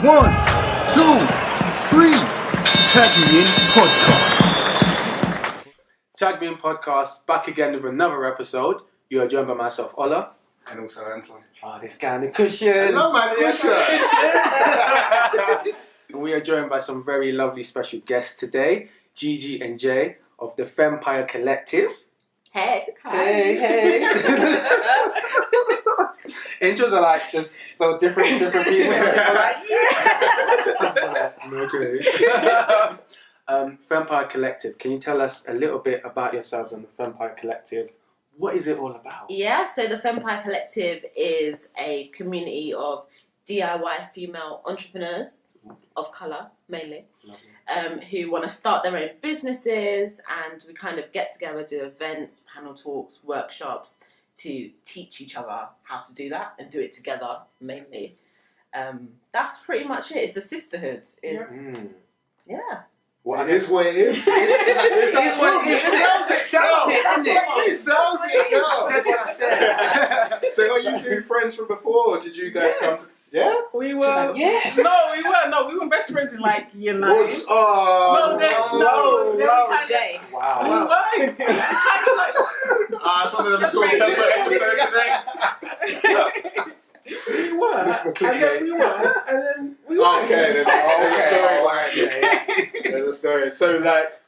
1, 2, 3. Tag Me In Podcast. Tag Me In Podcast, back again with another episode. You are joined by myself, Ola. And also Anton. Oh, this guy in the cushions. Hello, my cushions. And we are joined by some very lovely special guests today, GeGe and Jay of the Fempire Collective. Hey. Hey. Intros are like just so different people. Like, no clue. Fempire Collective. Can you tell us a little bit about yourselves and the Fempire Collective? What is it all about? Yeah, so the Fempire Collective is a community of DIY female entrepreneurs of colour, mainly, who want to start their own businesses, and we kind of get together, do events, panel talks, workshops to teach each other how to do that and do it together, mainly. That's pretty much it. It's a sisterhood. Yeah. Well, it is what it is. It sells itself. So are you two friends from before, or did you guys come to... Yeah? We were... Like, yes. No, we were best friends in like year 9. What's... Oh, No, Jay. Wow. We were. Some of them saw episodes today. We were. And then we were. Okay, there's a story behind it. There's a story. So, like,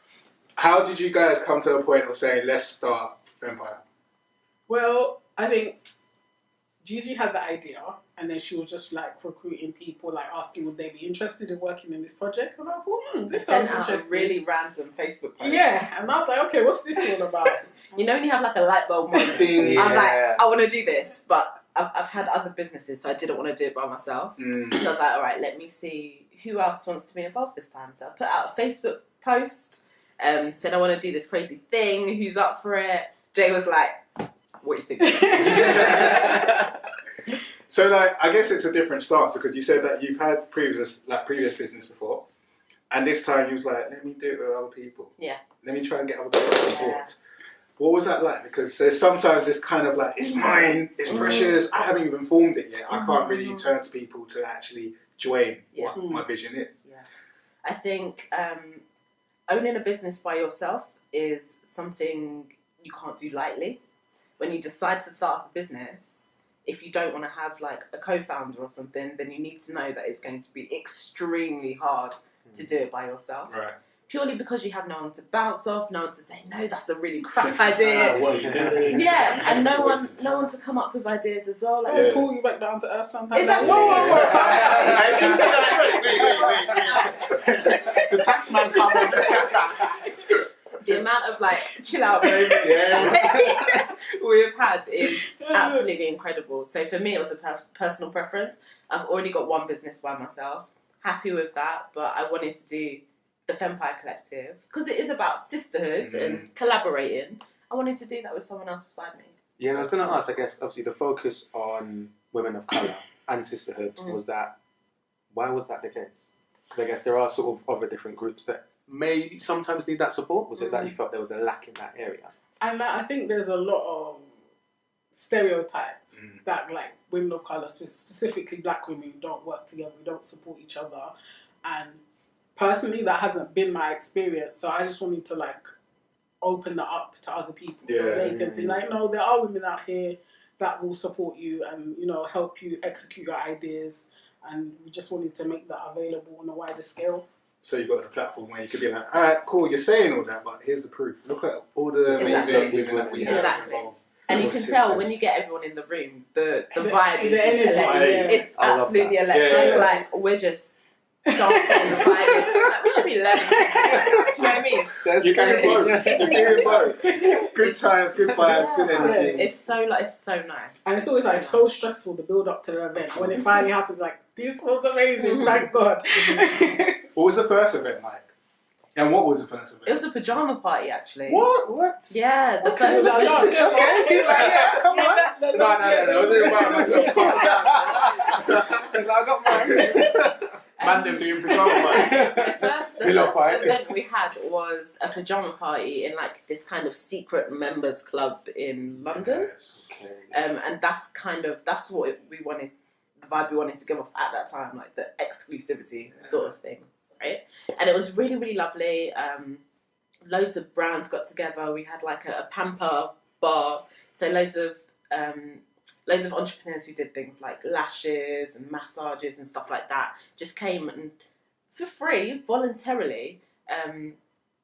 how did you guys come to a point of saying, let's start Fempire? Well, I think GeGe had the idea, and then she was just like recruiting people, like asking would they be interested in working in this project. And I thought, this sounds Sent out a interesting. really random Facebook post. Yeah, and I was like, okay, what's this all about? You know when you have like a light bulb moment? Ding. I was like, I want to do this, but I've had other businesses, so I didn't want to do it by myself. So I was like, all right, let me see who else wants to be involved this time. So I put out a Facebook post, said I want to do this crazy thing. Who's up for it? Jay was like, what do you think? So, like, I guess it's a different stance because you said that you've had previous business before, and this time you was like, let me do it with other people. Yeah. Let me try and get other people on board. What was that like? Because there's sometimes it's kind of like, it's mine, it's precious, I haven't even formed it yet. I can't really turn to people to actually join what my vision is. Yeah. I think owning a business by yourself is something you can't do lightly. When you decide to start up a business, if you don't want to have like a co-founder or something, then you need to know that it's going to be extremely hard to do it by yourself. Right. Purely because you have no one to bounce off, no one to say, no, that's a really crap idea. What are you doing? Yeah, and no one to come up with ideas as well. Like, I'll pull you back down to earth sometimes. Exactly. The tax man's coming. The amount of like chill out moments we've had is absolutely incredible. So for me, it was a personal preference. I've already got one business by myself. Happy with that, but I wanted to do the Fempire Collective because it is about sisterhood and collaborating. I wanted to do that with someone else beside me. Yeah, I was going to ask, I guess, obviously the focus on women of colour and sisterhood was that, why was that the case? Because I guess there are sort of other different groups that may sometimes need that support. Was it that you felt there was a lack in that area? And I think there's a lot of stereotype that like women of colour, specifically black women, don't work together, we don't support each other. And personally, that hasn't been my experience. So I just wanted to like open that up to other people so they can see like, no, there are women out here that will support you and, you know, help you execute your ideas. And we just wanted to make that available on a wider scale. So you got a platform where you could be like, all right, cool, you're saying all that, but here's the proof. Look at all the amazing women that we have involved. And you can tell when you get everyone in the room, the vibe is just energy, electric. It's absolutely electric. Yeah. Like, we're just dancing and vibing. Like, we should be learning. Do you know what I mean? You can do both. You can do both. Good times, good vibes, good energy. It's so nice. And it's always like so stressful the build up to the event. When it finally happens, like, this was amazing, thank God. What was the first event like? And what was the first event? It was a pajama party, actually. What? Yeah, the Okay, first let's get together. He's like, yeah, come on. No, I wasn't about myself. I got mine. Man, them doing pajama party. The first event we had was a pajama party in like this kind of secret members club in London. Yes. Okay. And that's what we wanted the vibe we wanted to give off at that time, like the exclusivity sort of thing, right? And it was really, really lovely. Loads of brands got together. We had like a Pamper bar, so loads of entrepreneurs who did things like lashes and massages and stuff like that just came and for free, voluntarily,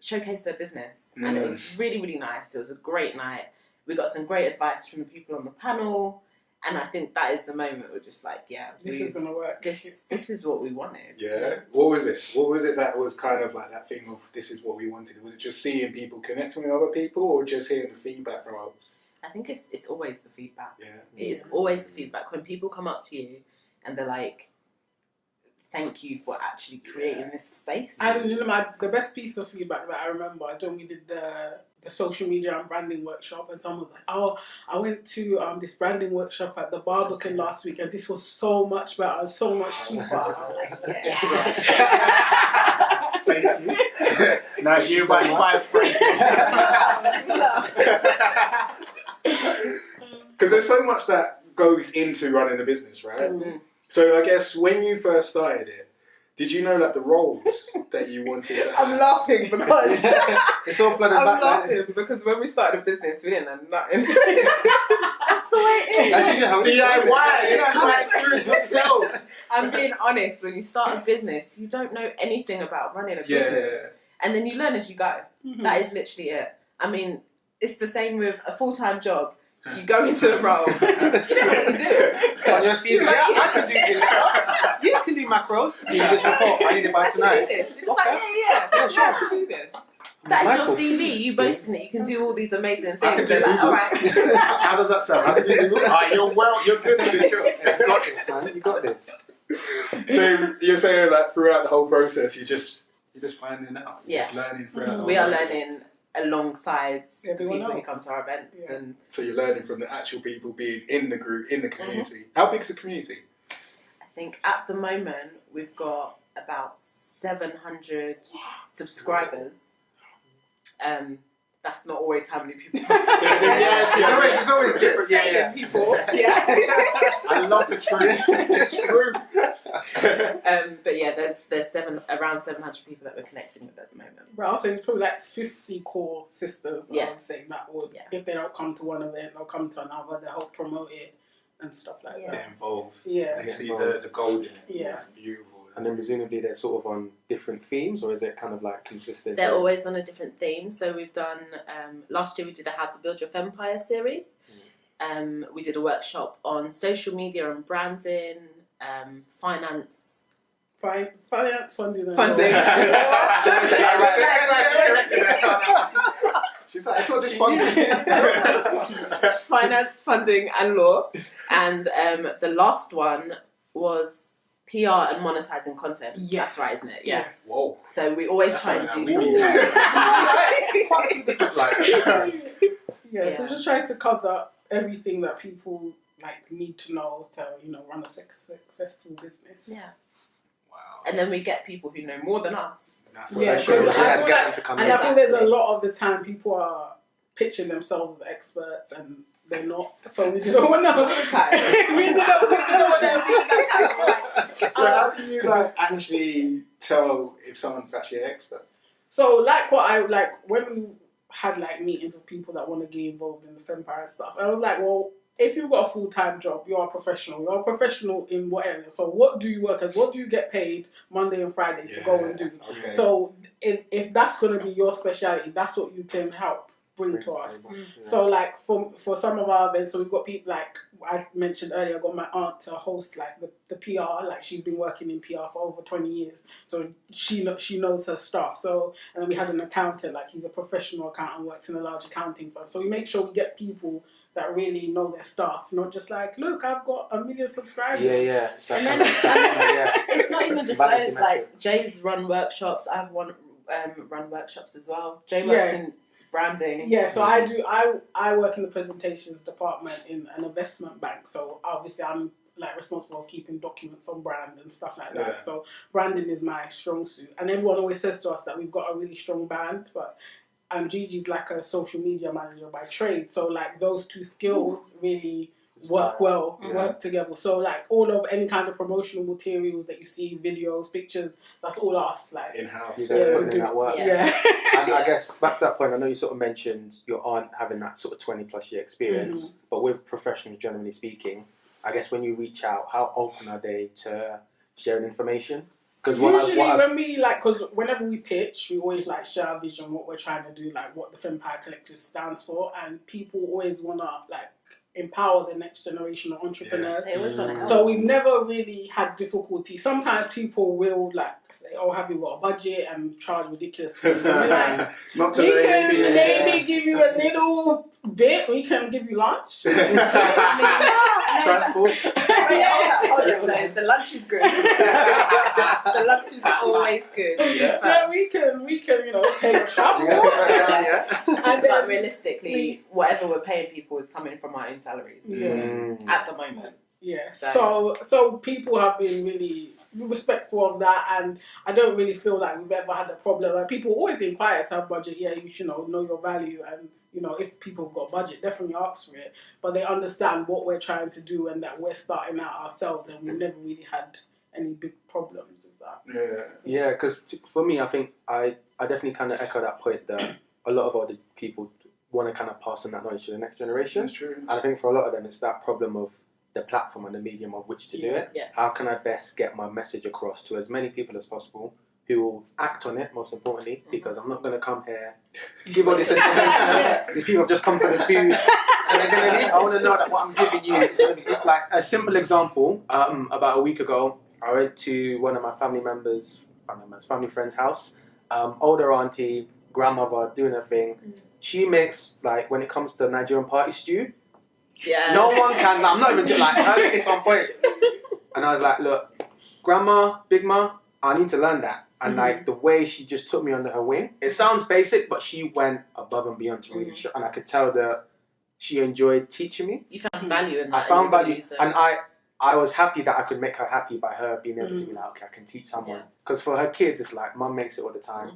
showcased their business, and it was really, really nice. It was a great night. We got some great advice from the people on the panel. And I think that is the moment we're just like, this is going to work. This is what we wanted. Yeah. What was it? What was it that was kind of like that thing of this is what we wanted? Was it just seeing people connecting with other people, or just hearing the feedback from others? I think it's always the feedback. Yeah. It is always the feedback. When people come up to you and they're like, thank you for actually creating this space. And the best piece of feedback that I remember, when we did the social media and branding workshop, and someone was like, "Oh, I went to this branding workshop at the Barbican last week, and this was so much better, so much cheaper." I'm like, yes. Thank you. Now, if you buy 5 friends, because there's so much that goes into running a business, right? Mm-hmm. So I guess when you first started it, did you know like the roles that you wanted to have? I'm laughing because it's all flooded I'm back. laughing because when we started a business, we didn't know nothing. That's the way it is. DIY. It's like through yourself. I'm being honest. When you start a business, you don't know anything about running a business, and then you learn as you go. Mm-hmm. That is literally it. I mean, it's the same with a full-time job. You go into a role, you don't know what to do. On your CV, I can do delivery. Yeah, I can do macros. You this report, I need it by I tonight. can do this. It's just like, yeah, sure, I can do this. That is your CV. You boasting it. You can do all these amazing things. I can do They're like, Google. all right. How does that sound? I can do Google. You're good at this job. You got this, man. You got this. So you're saying that throughout the whole process, you're just finding out. You're just learning throughout the whole We are process. learning alongside everyone people who else. come to our events, and So you're learning from the actual people being in the group, in the community. How big is the community? I think at the moment we've got about 700 subscribers. That's not always how many people. It's always different. Saying people. Yeah. I love the truth. It's true. But yeah, there's around 700 people that we're connecting with at the moment. But I'll say there's probably like 50 core sisters. Yeah. I would say that would, if they don't come to one event, they'll come to another. They help promote it and stuff like that. They're involved. Yeah. They see the gold in it. Yeah. That's beautiful. And then presumably they're sort of on different themes, or is it kind of like consistent? They're always on a different theme. So we've done last year we did a How to Build Your Fempire series. We did a workshop on social media and branding, finance. Finance funding. And Funding. She's like, it's not just funding. Finance, funding, and law. And the last one was PR and monetizing content. Yes. That's right, isn't it? Yeah. Yes. Whoa. So we always try and do We something. need to- Yeah, so Yeah. just trying to cover everything that people like need to know to run a successful business. Yeah. Wow. And then we get people who know more than us. That's Yeah, that's so true. I feel Get like- them to come And in. I think there's a lot of the time people are pitching themselves as experts and they're not. So we just don't want to. We just don't want to. So how do you actually tell if someone's actually an expert? So when we had meetings with people that want to get involved in the Fempire stuff, I was like, well, if you've got a full-time job, you're a professional. You're a professional in what area? So what do you work as? What do you get paid Monday and Friday to go and do? Okay. So if that's going to be your speciality, that's what you can help bring to us. Yeah. So for some of our events, so we've got people I mentioned earlier, I got my aunt to host the PR, she's been working in PR for over 20 years. So she knows her stuff. So, and then we had an accountant, he's a professional accountant, works in a large accounting firm. So we make sure we get people that really know their stuff, not just look, I've got 1 million subscribers. Yeah. And then it's not even just Vanity those. metric. Jay's run workshops. I've run workshops as well. Jay works in branding. Yeah, so I work in the presentations department in an investment bank. So obviously I'm responsible for keeping documents on brand and stuff like that. Yeah. So branding is my strong suit. And everyone always says to us that we've got a really strong brand, but GeGe's a social media manager by trade. So those two skills really work together. So like all of any kind of promotional materials that you see, videos, pictures, that's all us like in-house. You guys putting in that work. Yeah. And I guess back to that point, I know you sort of mentioned your aunt having that sort of 20 plus year experience, but with professionals generally speaking, I guess when you reach out, how open are they to sharing information? Because when we because whenever we pitch, we always like share our vision, what we're trying to do, like what the Fempire Collective stands for, and people always wanna like empower the next generation of entrepreneurs. They always wanna help. So we've never really had difficulty. Sometimes people will like say, "Oh, have you got a budget?" and charge ridiculous fees. And we're like, Not we today. can maybe give you a little bit. We can give you lunch. transport? Hold on, no, the lunch is good. The lunch is always good. Yeah, we can pay your travel. And But realistically, whatever we're paying people is coming from our own salaries at the moment. Yeah, so people have been really respectful of that, and I don't really feel like we've ever had a problem. Like, people always inquire to have budget. Yeah, you should know your value, and if people have got budget, definitely ask for it. But they understand what we're trying to do and that we're starting out ourselves, and we've never really had any big problems with that. Yeah, because for me, I think I definitely kind of echo that point that a lot of other people want to kind of pass on that knowledge to the next generation. That's true. And I think for a lot of them, it's that problem of the platform and the medium of which to do it. Yeah. How can I best get my message across to as many people as possible who will act on it, most importantly, because I'm not going to come here, give all this information. These people have just come for the food. And they're gonna leave. I want to know that what I'm giving you is going to be like a simple example. About a week ago, I went to one of my family friend's house. Older auntie, grandmother, doing her thing. She makes, like, when it comes to Nigerian party stew, no one can. I'm not even just like, her it's on point. And I was like, look, grandma, big ma, I need to learn that. And like the way she just took me under her wing, it sounds basic, but she went above and beyond to really show. And I could tell that she enjoyed teaching me. You found value in that. I found value, and I was happy that I could make her happy by her being able to be like, okay, I can teach someone. Because for her kids, it's like, mum makes it all the time.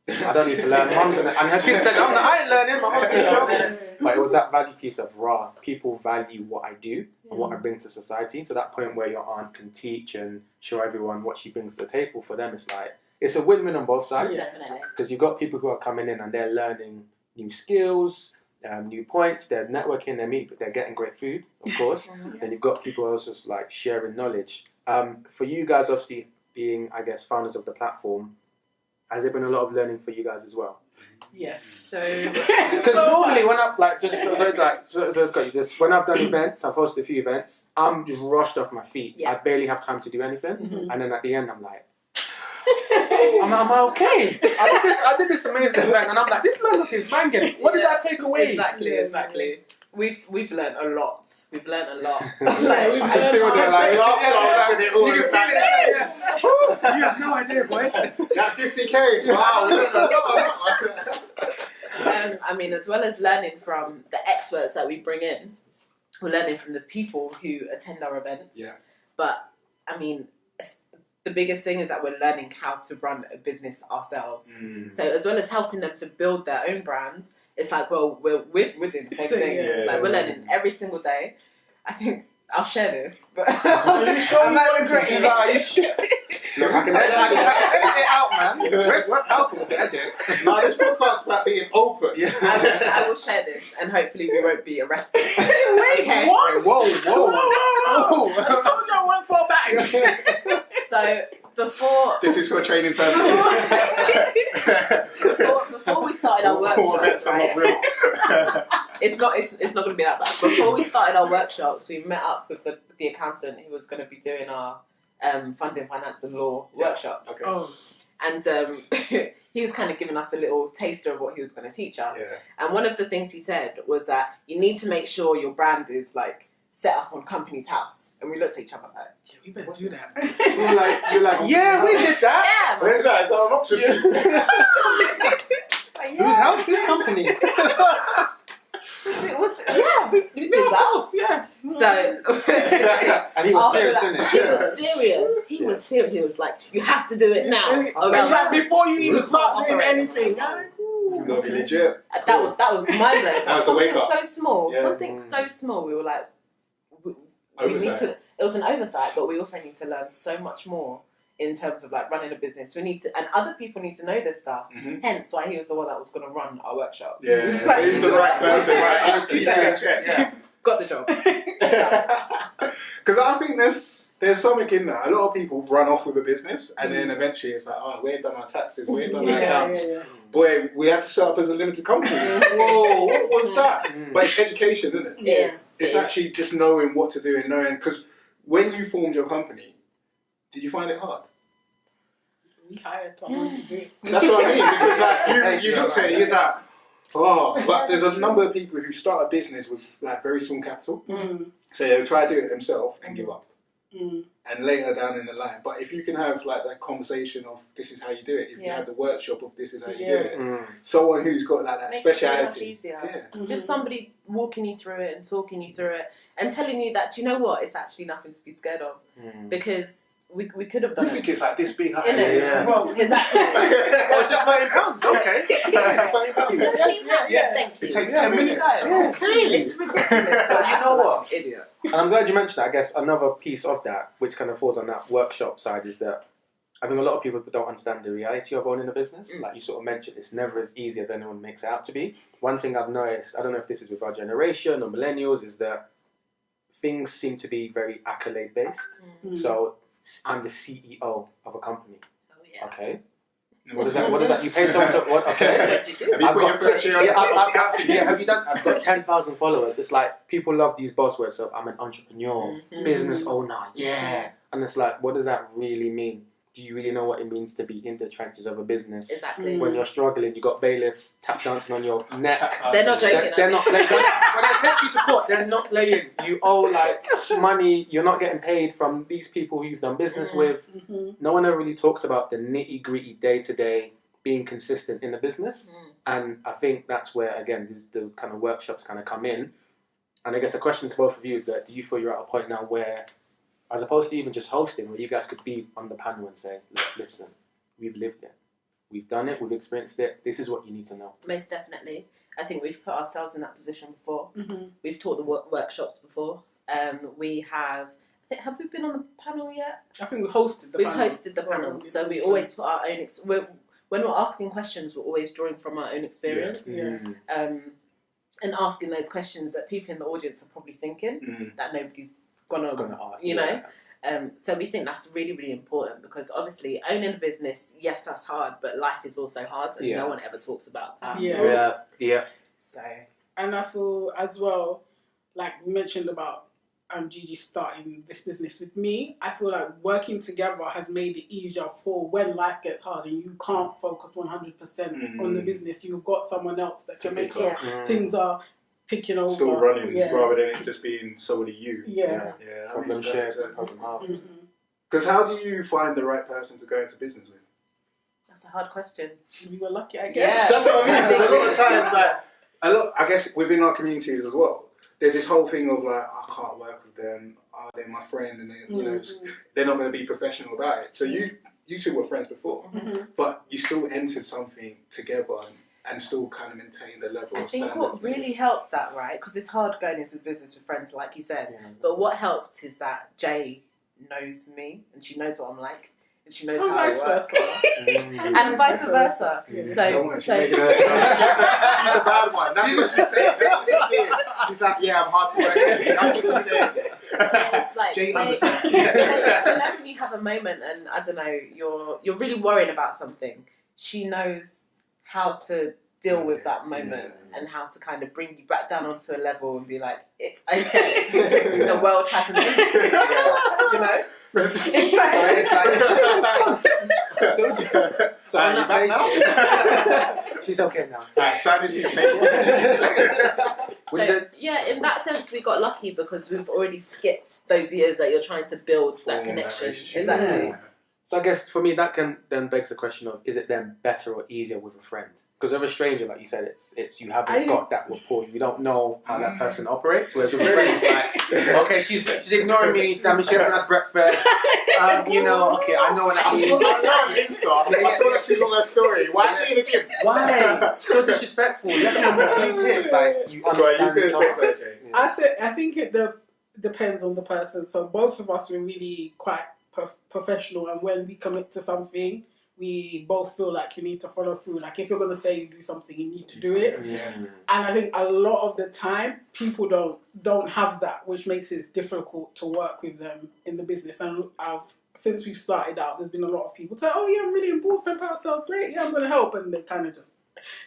I don't need to learn. Mum's gonna, and her kids said, I ain't learning. My mum's gonna show me. But it was that value piece of people value what I do and what I bring to society. So that point where your aunt can teach and show everyone what she brings to the table, for them, it's like, it's a win-win on both sides. Definitely. Because you've got people who are coming in and they're learning new skills, new points, they're networking, they're getting great food, of course. Then you've got people also like sharing knowledge. For you guys, obviously being, I guess, founders of the platform, has there been a lot of learning for you guys as well? Yes. So, because normally when I've like just when I've done events, I've hosted a few events, I'm just rushed off my feet. I barely have time to do anything, and then at the end I'm like, am I okay? I did this amazing event, and I'm like, this man is banging. What did I take away? Exactly. We've learned a lot. We've learned a lot. You have no idea, boy. That 50K. Wow. I mean, as well as learning from the experts that we bring in, we're learning from the people who attend our events. Yeah. But I mean, the biggest thing is that we're learning how to run a business ourselves. So as well as helping them to build their own brands, it's like, well, we're doing the same thing. Like, we're learning every single day. I think I'll share this, but are you sure you want to She's like, are you sure? Look, I can edit it out, man. We're helping with the edit. No, this podcast is about being open. I will share this, and hopefully we won't be arrested. Wait, what? Whoa. I told you I went for a bag. So before This is for training purposes. before we started our workshops, right? It's not going to be that bad. Before we started our workshops, we met up with the accountant who was going to be doing our funding, finance, and law workshops. Okay. Oh. And he was kind of giving us a little taster of what he was going to teach us. Yeah. And one of the things he said was that you need to make sure your brand is like set up on Company's House. And we looked at each other like, Yeah, we better do that. You're like, yeah, we did that. yeah, Where's that? Is that an option? Whose house? Whose company? yeah, we did that. Yeah. So, And he was serious, isn't it? He was serious. He was serious. He was like, you have to do it now. Or else- Like, before you even Before start doing operating. anything. You gotta be legit. That was mind blowing. That was the wake Something up. so small. Yeah. Something so small. We were like, Oversight. It was an oversight, but we also need to learn so much more in terms of like running a business. We need to, and other people need to know this stuff. Hence why he was the one that was going to run our workshop. Yeah, he's the right person, right? He's Got the job. Because I think there's something in that. A lot of people run off with a business, and then eventually it's like, oh, we ain't done our taxes, we ain't done our accounts. Boy, we had to set up as a limited company. Whoa, what was that? But it's education, isn't it? Yes. It's actually just knowing what to do and knowing, because when you formed your company, did you find it hard? We hired someone to do it. That's what I mean, because like you looked at it, it's like, oh, but there's a number of people who start a business with like very small capital, so they'll try to do it themselves and give up, and later down in the line. But if you can have like that conversation of this is how you do it, if you have the workshop of this is how you do it, someone who's got like that Makes speciality, it so much easier. Just somebody walking you through it and talking you through it and telling you that, do you know what, it's actually nothing to be scared of, because we could have done I think it's like this big. Well, exactly. Oh, just £30. Okay. Thank you. It takes 10 minutes. Okay. It's ridiculous. But you know what? Idiot. And I'm glad you mentioned that. I guess another piece of that, which kind of falls on that workshop side, is that I think a lot of people don't understand the reality of owning a business. Like you sort of mentioned, it's never as easy as anyone makes it out to be. One thing I've noticed, I don't know if this is with our generation or millennials, is that things seem to be very accolade based. So I'm the CEO of a company. Oh, yeah. Okay. What does that? You pay someone to what? Okay. Have you put your first year on have you done? I've got 10,000 followers. It's like people love these buzzwords of I'm an entrepreneur, business owner. Yeah. And it's like, what does that really mean? Do you really know what it means to be in the trenches of a business? Exactly. When you're struggling, you got bailiffs tap dancing on your neck. They're not joking. They're not. When they take you to court, they're not laying. You owe like money. You're not getting paid from these people who you've done business with. No one ever really talks about the nitty gritty day to day being consistent in the business. And I think that's where again the kind of workshops kind of come in. And I guess the question to both of you is that do you feel you're at a point now where, as opposed to even just hosting, where you guys could be on the panel and say, listen, we've lived it. We've done it. We've experienced it. This is what you need to know. Most definitely. I think we've put ourselves in that position before. We've taught the workshops before. We have we been on the panel yet? I think we hosted the panel. We've hosted the panels. So we always put our own... when we're asking questions, we're always drawing from our own experience. And asking those questions that people in the audience are probably thinking that nobody's gonna ask, you know. So we think that's really, really important, because obviously owning a business, yes, that's hard, but life is also hard, and no one ever talks about that. So, and I feel as well, like we mentioned about GeGe starting this business with me, I feel like working together has made it easier for when life gets hard and you can't focus 100% on the business. You've got someone else that can make sure things are ticking over. Still running, rather than it just being solely you. Problem shared, problem halved. Because how do you find the right person to go into business with? that's a hard question. You were lucky, I guess. That's what I mean. Because a lot of times, like, I guess within our communities as well, there's this whole thing of like, I can't work with them. They're my friend, and they, you know, they're not going to be professional about it. So you two were friends before, but you still entered something together and still kind of maintain the level of standards. I think what really helped that, right, because it's hard going into business with friends, like you said, but what helped is that Jay knows me and she knows what I'm like. And she knows how I work. And vice versa. So she's the bad one. That's what she's saying. That's what she's saying. She's like, yeah, I'm hard to work with. That's what she's saying. It's like, Jay understands. when you have a moment and, I don't know, you're really worrying about something, she knows how to deal with that moment and how to kind of bring you back down onto a level and be like, it's okay. The world hasn't you know? So are you back now? She's okay now. Alright, sign this piece of paper. So, yeah, in that sense, we got lucky because we've already skipped those years that you're trying to build that connection. Exactly. So I guess for me that can then begs the question of, is it then better or easier with a friend? Because with a stranger, like you said, it's you haven't got that rapport. You don't know how that person operates. Whereas with a friend, it's like, okay, she's ignoring me. She hasn't had breakfast. You know, okay, I know what that means. I saw on Insta. I saw that she was on her story. Why is she in the gym? Why? So disrespectful. Let me tip. Like you understand. I think depends on the person. So both of us were really quite professional, and when we commit to something, we both feel like you need to follow through. Like if you're going to say you do something, you need to do it. Yeah. And I think a lot of the time people don't have that, which makes it difficult to work with them in the business. And since we've started out, there's been a lot of people say, "Oh yeah, I'm really involved. Fempire sounds great. Yeah, I'm going to help," and they kind of just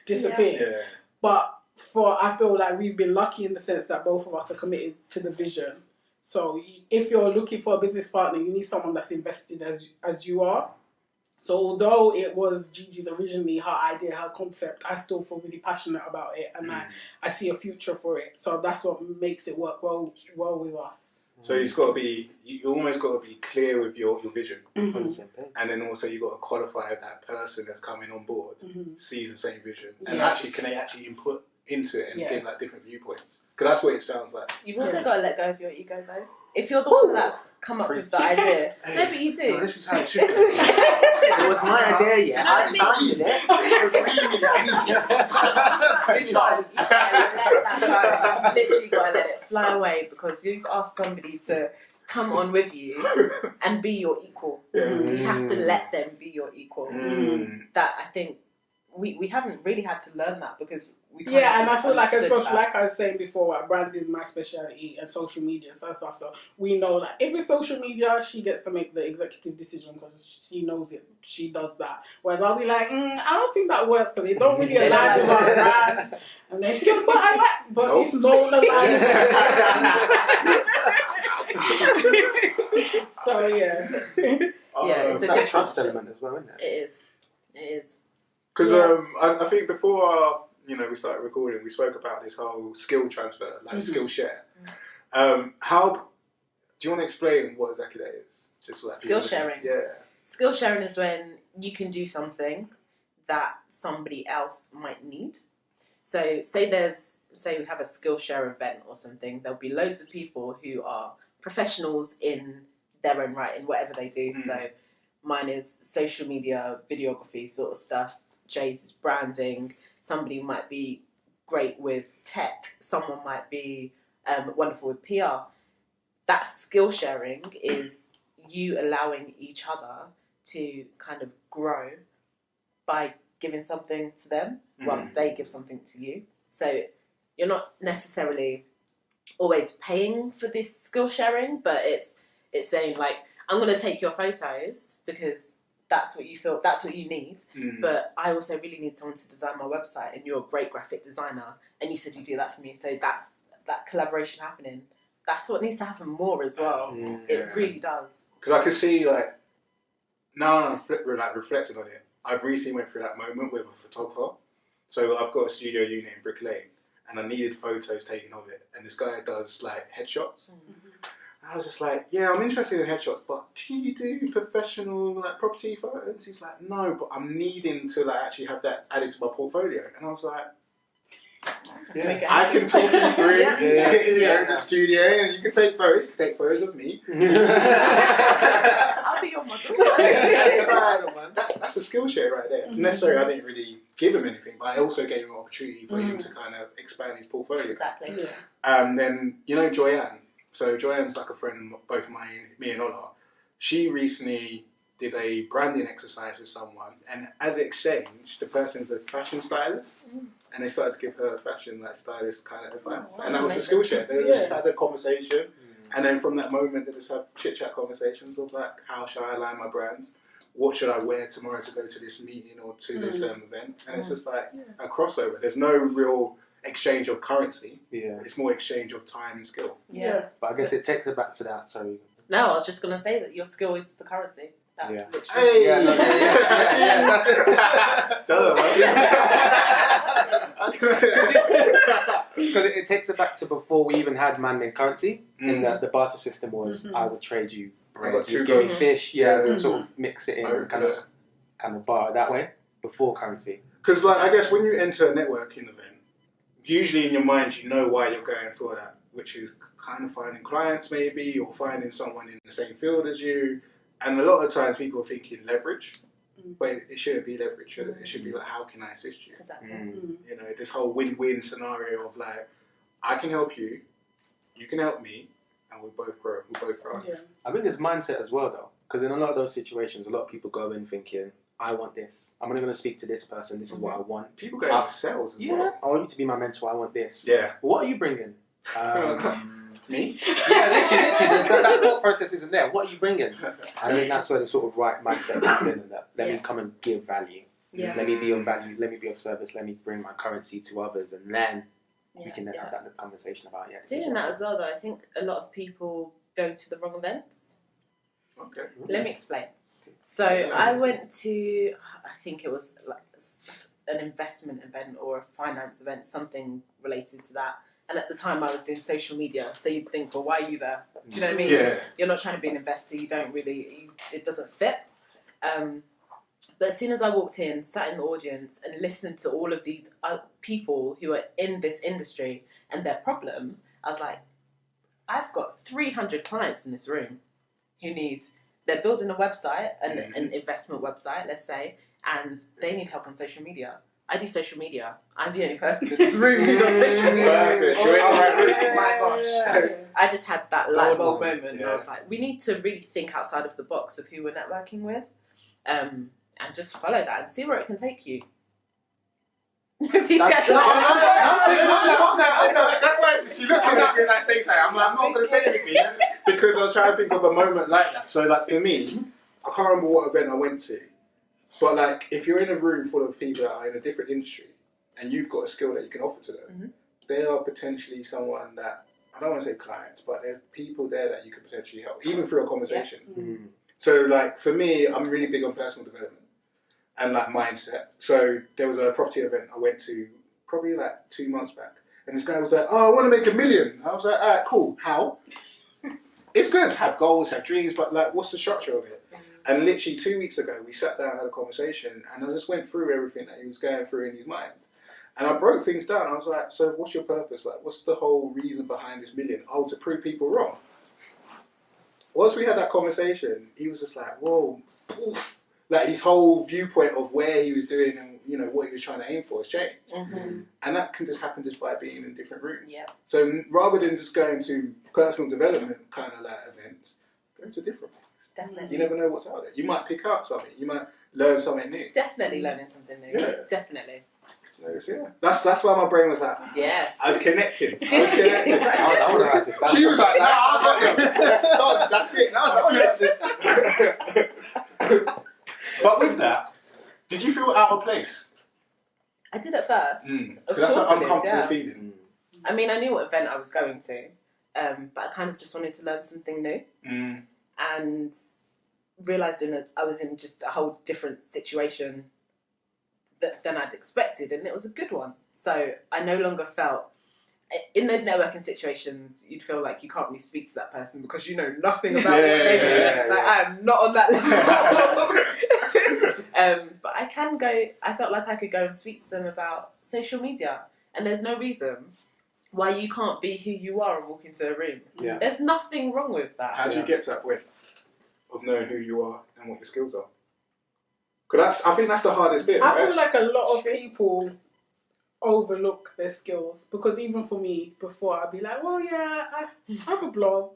disappear. Yeah. But I feel like we've been lucky in the sense that both of us are committed to the vision. So if you're looking for a business partner, you need someone that's invested as you are. So although it was GeGe's originally her idea, her concept, I still feel really passionate about it, and I see a future for it. So that's what makes it work well with us. So you almost got to be clear with your vision, Mm-hmm. and then also you got to qualify that person that's coming on board sees the same vision, and Yeah. actually can they actually input into it and give like different viewpoints? Because that's what it sounds like. You've also got to let go of your ego, though. If you're the one that's come up with the idea, no, but you do. No, this is how it should go. It was my idea, yeah. Do you know what I mean? Let that go. You've literally got to let it fly away, because you've asked somebody to come on with you and be your equal. You have to let them be your equal. That, I think, we haven't really had to learn that, because we kind of and I feel like, understood especially like I was saying before, brand is my speciality, and social media and stuff. So we know that if it's social media, she gets to make the executive decision because she knows it. She does that. Whereas I'll be like, I don't think that works because it don't really align with our brand. And then she goes, but I like, but Nope. it's no aligned. So yeah. It's a That good trust function. element as well, isn't it? It is. Because I think before we started recording, we spoke about this whole skill transfer, like skill share. How do you want to explain what exactly that is? Just like Skill sharing. Yeah. Skill sharing is when you can do something that somebody else might need. So say we have a Skillshare event or something, there'll be loads of people who are professionals in their own right, in whatever they do. So mine is social media, videography sort of stuff. Jay's is branding. Somebody might be great with tech. Someone might be wonderful with PR. That skill sharing is you allowing each other to kind of grow by giving something to them whilst they give something to you. So you're not necessarily always paying for this skill sharing, but it's saying like, I'm going to take your photos because that's what you feel, that's what you need. But I also really need someone to design my website, and you're a great graphic designer, and you said you do that for me. So that's that collaboration happening. That's what needs to happen more as well. It really does. Because I can see, like, now I'm reflecting on it, I've recently went through that moment with a photographer. So I've got a studio unit in Brick Lane, and I needed photos taken of it. And this guy does, like, headshots. I was just like, yeah, I'm interested in headshots, but do you do professional, like, property photos? He's like, no, but I'm needing to, like, actually have that added to my portfolio. And I was like, yeah, I can talk you through it the studio, and you can take photos. You can take photos of me. I'll be your model. That's a skill share right there. Necessarily, I didn't really give him anything, but I also gave him an opportunity for him to kind of expand his portfolio. Exactly. Yeah. And then, Joyanne. So Joyanne's like a friend of both me and Ola. She recently did a branding exercise with someone, and as exchange, the person's a fashion stylist, and they started to give her fashion stylist kind of advice, and that was a skill share. They just had a conversation, and then from that moment, they just have chit-chat conversations of like, how should I align my brand? What should I wear tomorrow to go to this meeting or to this event? And it's just like a crossover. There's no real exchange of currency. It's more exchange of time and skill. But I guess it takes it back to that. Sorry. No, I was just gonna say that your skill is the currency. That's literally. Hey! That's it. Because it takes it back to before we even had man-made currency. In the barter system was I would trade you bread, you give me fish, and sort of mix it in and kind of barter that way before currency. Because I guess when you enter a networking event, usually in your mind you know why you're going for that, which is kind of finding clients maybe, or finding someone in the same field as you. And a lot of times people are thinking leverage, but it shouldn't be leverage, should it? It should be like, how can I assist you? Exactly. This whole win-win scenario of like, I can help you, you can help me, and we'll both grow. We'll both thrive. Yeah. I think it's mindset as well, though, because in a lot of those situations, a lot of people go in thinking, I want this. I'm only going to speak to this person. This is what I want. People go into sales as well. I want you to be my mentor. I want this. Yeah. What are you bringing? Me? Yeah, literally. That thought process isn't there. What are you bringing? I think that's where the sort of right mindset comes in, and that let me come and give value. Yeah. Let me be of value. Let me be of service. Let me bring my currency to others, and then we can then have that conversation about Doing that as well, though, I think a lot of people go to the wrong events. Okay. Let me explain. So I went to, I think it was like an investment event or a finance event, something related to that. And at the time I was doing social media, so you'd think, well, why are you there? Do you know what I mean? Yeah. You're not trying to be an investor, you don't really, it doesn't fit. But as soon as I walked in, sat in the audience and listened to all of these people who are in this industry and their problems, I was like, I've got 300 clients in this room who they're building a website, an investment website, let's say, and they need help on social media. I do social media. I'm the only person in this room who does social media. Oh my gosh. I just had that light bulb moment. And I was like, we need to really think outside of the box of who we're networking with, and just follow that and see where it can take you. That's why she looked at me, she was like, say something. I'm like, I'm not going to say anything because I was trying to think of a moment like that. So, like, for me, I can't remember what event I went to, but, like, if you're in a room full of people that are in a different industry and you've got a skill that you can offer to them, they are potentially someone that, I don't want to say clients, but there are people there that you could potentially help, even through a conversation. Yeah. So, like, for me, I'm really big on personal development and, like, mindset. So there was a property event I went to probably like 2 months back, and this guy was like, oh, I want to make $1 million. I was like, all right, cool. How? It's good to have goals, have dreams, but, like, what's the structure of it? And literally 2 weeks ago, we sat down and had a conversation, and I just went through everything that he was going through in his mind. And I broke things down. I was like, so what's your purpose? Like, what's the whole reason behind this $1 million? Oh, to prove people wrong. Once we had that conversation, he was just like, whoa, poof. Like, his whole viewpoint of where he was doing and, you know, what he was trying to aim for has changed. And that can just happen just by being in different rooms. So rather than just going to personal development kind of like events, go to different ones. Definitely. You never know what's out there. You might pick out something. You might learn something new. Definitely learning something new. Yeah. Definitely. So, yeah. That's why my brain was like, yes. I was connecting. I want to write this down. She was like, no, I got them. That's done. That's it. That was But with that, did you feel out of place? I did at first. Of Because that's course an I did, uncomfortable feeling. I mean, I knew what event I was going to, but I kind of just wanted to learn something new. And realised I was in just a whole different situation than I'd expected, and it was a good one. So I no longer felt, in those networking situations, you'd feel like you can't really speak to that person because you know nothing about what they do. Like, I am not on that level. But I can go, I felt like I could go and speak to them about social media, and there's no reason why you can't be who you are and walk into a room. There's nothing wrong with that. How do you get to that point of knowing who you are and what your skills are? Because I think that's the hardest bit. I feel like a lot of people overlook their skills, because even for me, before, I'd be like, well, yeah, I have a blog,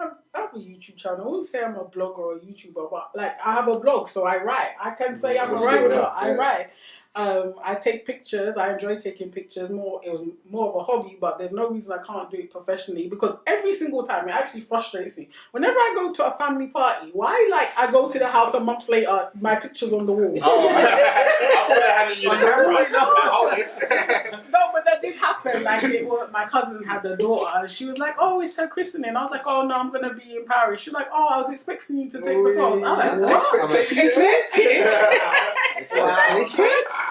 I have a YouTube channel. I wouldn't say I'm a blogger or a YouTuber, but, like, I have a blog, so I write. I can say I'm a writer. I write. I take pictures. I enjoy taking pictures. It was more of a hobby, but there's no reason I can't do it professionally, because every single time it actually frustrates me. Whenever I go to a family party, why, like, I go to the house a month later, my picture's on the wall. Oh, I thought I handed you the camera. No, but that did happen. Like, my cousin had a daughter, and she was like, "Oh, it's her christening." I was like, "Oh no, I'm gonna be in Paris." She was like, "Oh, I was expecting you to take the photos." I was like, "What?"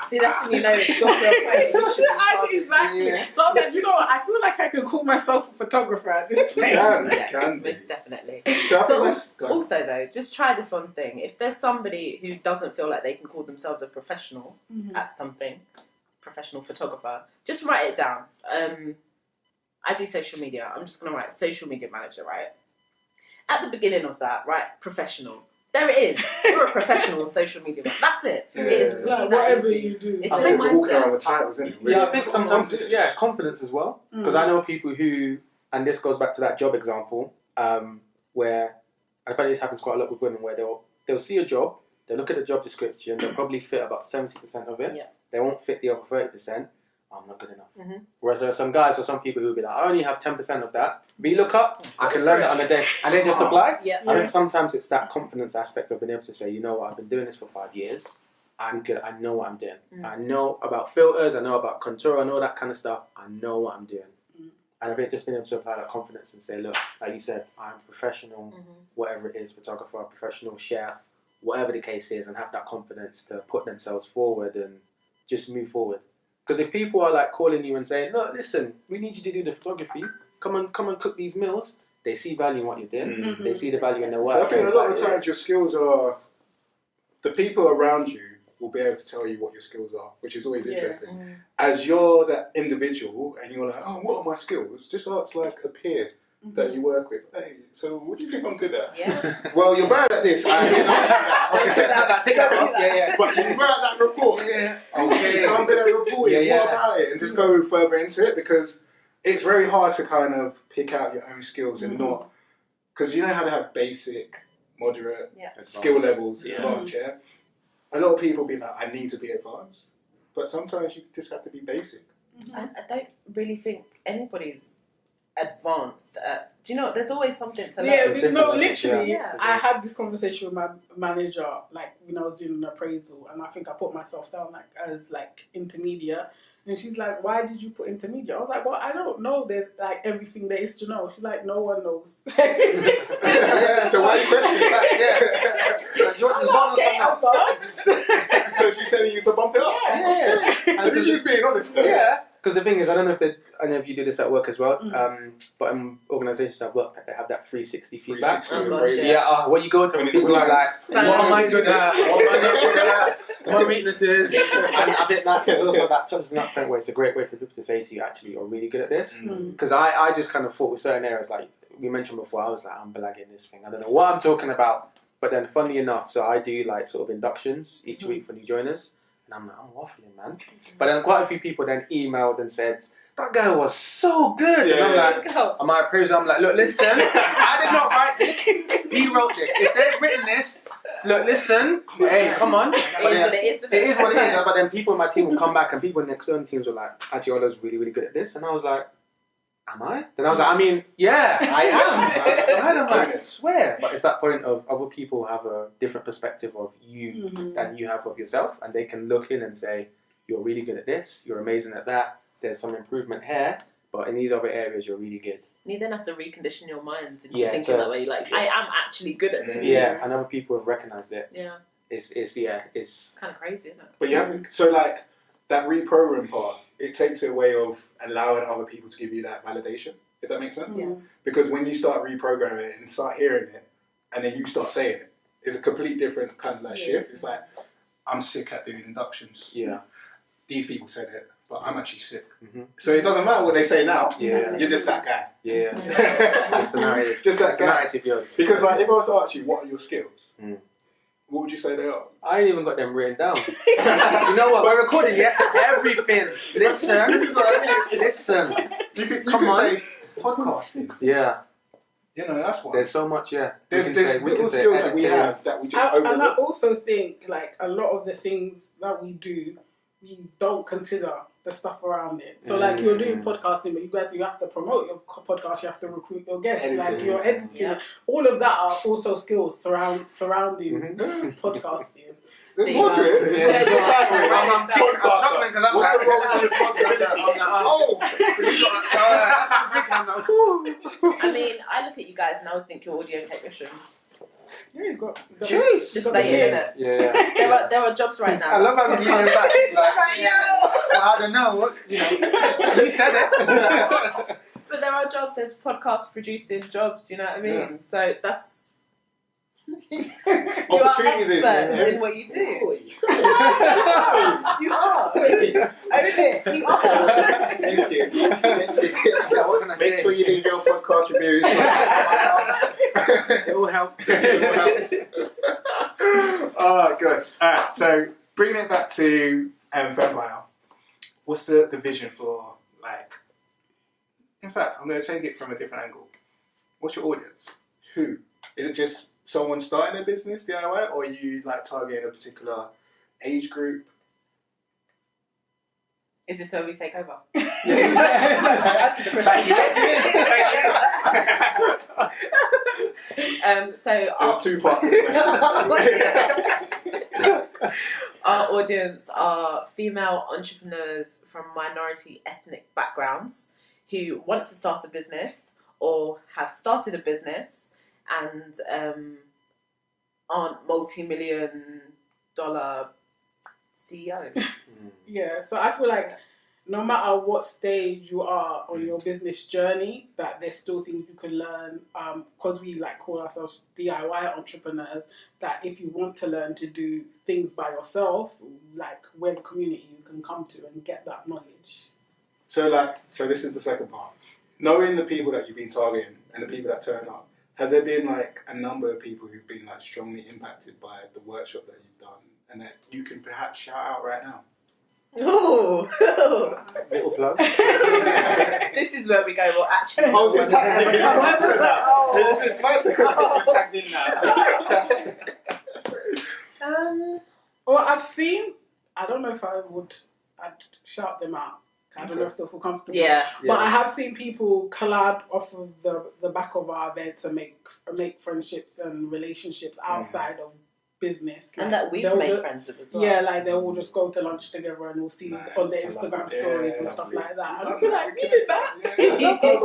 See, that's when you know it's got to a point. Exactly. So I'm like, you know what? I feel like I can call myself a photographer at this point. Yes, most definitely. So also, though, just try this one thing. If there's somebody who doesn't feel like they can call themselves a professional at something, professional photographer, just write it down. I do social media. I'm just going to write social media manager, right? At the beginning of that, write professional. There it is. You're a professional social media man. That's it. It is really like, whatever easy. you do. It's I think it's walking around with titles, isn't it? Yeah, I think sometimes it's confidence as well. Because I know people who and this goes back to that job example, where I bet this happens quite a lot with women, where they'll see a job, they'll look at the job description, they'll probably fit about 70% of it. Yeah. They won't fit the other 30%. I'm not good enough. Whereas there are some guys or some people who will be like, I only have 10% of that. VLOOKUP, I can learn it on a day, and then just apply. Yeah. I think sometimes it's that confidence aspect of being able to say, you know what, I've been doing this for 5 years. I'm good. I know what I'm doing. I know about filters. I know about contour. I know that kind of stuff. I know what I'm doing. And I think just being able to apply that confidence and say, look, like you said, I'm a professional, whatever it is, photographer, professional chef, whatever the case is, and have that confidence to put themselves forward and just move forward. Because if people are like calling you and saying, look, listen, we need you to do the photography. Come and cook these meals. They see value in what you're doing. They see the value in their work. I think a lot of times your skills are, the people around you will be able to tell you what your skills are, which is always interesting. As you're that individual and you're like, oh, what are my skills? Just ask like a peer that you work with. Hey, so what do you think I'm good at? Yeah. Well, you're bad at this. Take that. Yeah. But you're bad at that report. Yeah. Okay, so I'm good at reporting. Yeah. What about it? And just go further into it, because it's very hard to kind of pick out your own skills and not, because you know how to have basic, moderate skill levels, advanced, A lot of people be like, I need to be advanced, but sometimes you just have to be basic. I don't really think anybody's advanced at, do you know, there's always something to learn. Yeah, no, literally. Yeah. I had this conversation with my manager, like when I was doing an appraisal, and I think I put myself down like as like intermediate. And she's like, why did you put intermediate? I was like, well, I don't know. There's like everything there is to know. She's like, no one knows. So why are you questioning that? So she's telling you to bump it up? Yeah. And she's being honest though. Yeah. Because the thing is, I don't know if you do this at work as well, but in organisations I've worked at, they have that 360 feedback. 360, what you go to when people are like, what am I good at? What am I not good at? My weaknesses. And I think that also that touches on that point where it's a great way for people to say to you, actually, you're really good at this. Because I just kind of thought with certain areas, like we mentioned before, I was like, I'm blagging this thing. I don't know what I'm talking about. But then, funnily enough, so I do like sort of inductions each week for new joiners. And I'm like, I'm waffling, man. But then quite a few people then emailed and said, that guy was so good. And I'm like, am I appraiser? I'm like, look, listen, I did not write this. He wrote this. If they've written this, look, listen, hey, come on. It is what it is. It is what it is. But then people in my team will come back and people in the external teams were like, actually, Ola's really, really good at this. And I was like, am I? Then I was like, I mean, yeah, I am. I'm like, I swear. But it's that point of other people have a different perspective of you than you have of yourself. And they can look in and say, you're really good at this. You're amazing at that. There's some improvement here. But in these other areas, you're really good. And you then have to recondition your mind into thinking that way. Like, I am actually good at this. Yeah, and other people have recognised it. Yeah. It's kind of crazy, isn't it? But you have so like that reprogram part, it takes a way of allowing other people to give you that validation, if that makes sense. Yeah. Because when you start reprogramming it and start hearing it, and then you start saying it, it's a complete different kind of like shift. It's like, I'm sick at doing inductions. Yeah. These people said it, but I'm actually sick. So it doesn't matter what they say now. Yeah. You're just that guy. Yeah. That's the narrative. Just that That's the guy. narrative you're Because like, if I was to ask you, what are your skills? What would you say they are? I ain't even got them written down. You know what? We're recording yet. Everything. Listen. This is what I mean. Listen. You could Come on. say podcasting. Yeah. You know, that's why. There's so much, yeah. There's little skills that we have that we just And I overlook. also think like a lot of the things that we do, we don't consider the stuff around it. So like you're doing podcasting, but you have to promote your podcast, you have to recruit your guests, like you're editing. All of that are also skills surrounding podcasting. There's more to it. It's not time for it. I'm podcaster. What's the roles and responsibilities? I mean, I look at you guys and I would think you're audio technicians. Yeah, you got Just saying, innit? Yeah. There are jobs right now. I love how he's leaning back. I don't know. You said it. But there are jobs, there's podcast producing jobs, do you know what I mean? Yeah. So that's... you are Opportunities experts is- in what you do. You are. you are. Thank you. Yeah, what can I Make say? sure you leave your podcast reviews. It all helps. Oh, gosh. Alright, so bringing it back to Fempire, what's the vision for, like, In fact, I'm going to take it from a different angle. What's your audience? Who? Is it just someone starting a business, DIY, or are you like targeting a particular age group? Is this where we take over? That's the question. So There are 2 parts to the question. our audience are female entrepreneurs from minority ethnic backgrounds who want to start a business or have started a business and aren't multi-million dollar CEOs. Yeah, so I feel like no matter what stage you are on your business journey, that there's still things you can learn. Because we like call ourselves DIY entrepreneurs, that if you want to learn to do things by yourself, like we're the community you can come to and get that knowledge. So this is the second part. Knowing the people that you've been targeting and the people that turn up, has there been like a number of people who've been like strongly impacted by the workshop that you've done and that you can perhaps shout out right now? Ooh. Little plug. This is where we go, well, actually. Oh, this is my turn now. Oh. This is my turn. I'm tagged in now. Well, I've seen, I don't know if I'd shout them out. I don't know if they'll feel comfortable. Yeah. But I have seen people collab off of the back of our events and make friendships and relationships outside of business. And Like, that we've they'll made just- friends with as well. Yeah, like they'll all just go to lunch together and we'll see Nice. on their So Instagram lovely. stories Yeah, and stuff lovely. like that. And I feel like, you did that? Yeah, I was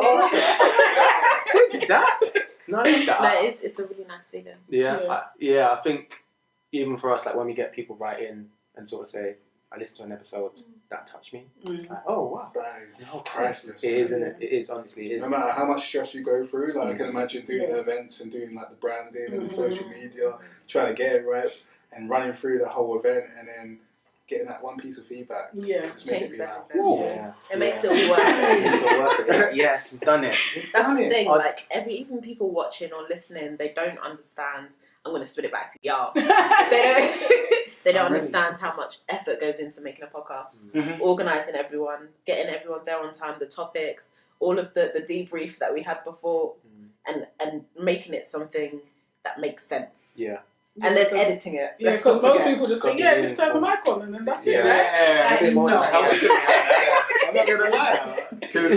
asking. Who did that? No, I did that. No, it's a really nice figure. I think even for us, like when we get people write in and sort of say, I listened to an episode that touched me. It's like, oh wow. That is Okay. priceless. It is, isn't it? It is, honestly, it is. No matter how much stress you go through, like I can imagine doing the events and doing like the branding and the social media, trying to get it right and running through the whole event and then getting that one piece of feedback. Yeah. Just make it Changes be like, everything. whoa. Yeah. It makes it all work. It's all worth it. Yes, we've done it. That's Done the it. thing, like even people watching or listening, they don't understand. I'm going to spit it back to y'all. They don't I'm ready. understand how much effort goes into making a podcast, Mhm. organising everyone, getting everyone there on time, the topics, all of the debrief that we had before, and making it something that makes sense. Yeah. And then editing it. Yeah, Let's because not most forget. people just Got think, the yeah, just turn the uniform. mic on and then that's it. Yeah, Right? it's more just time. how it should be. I'm not gonna lie, because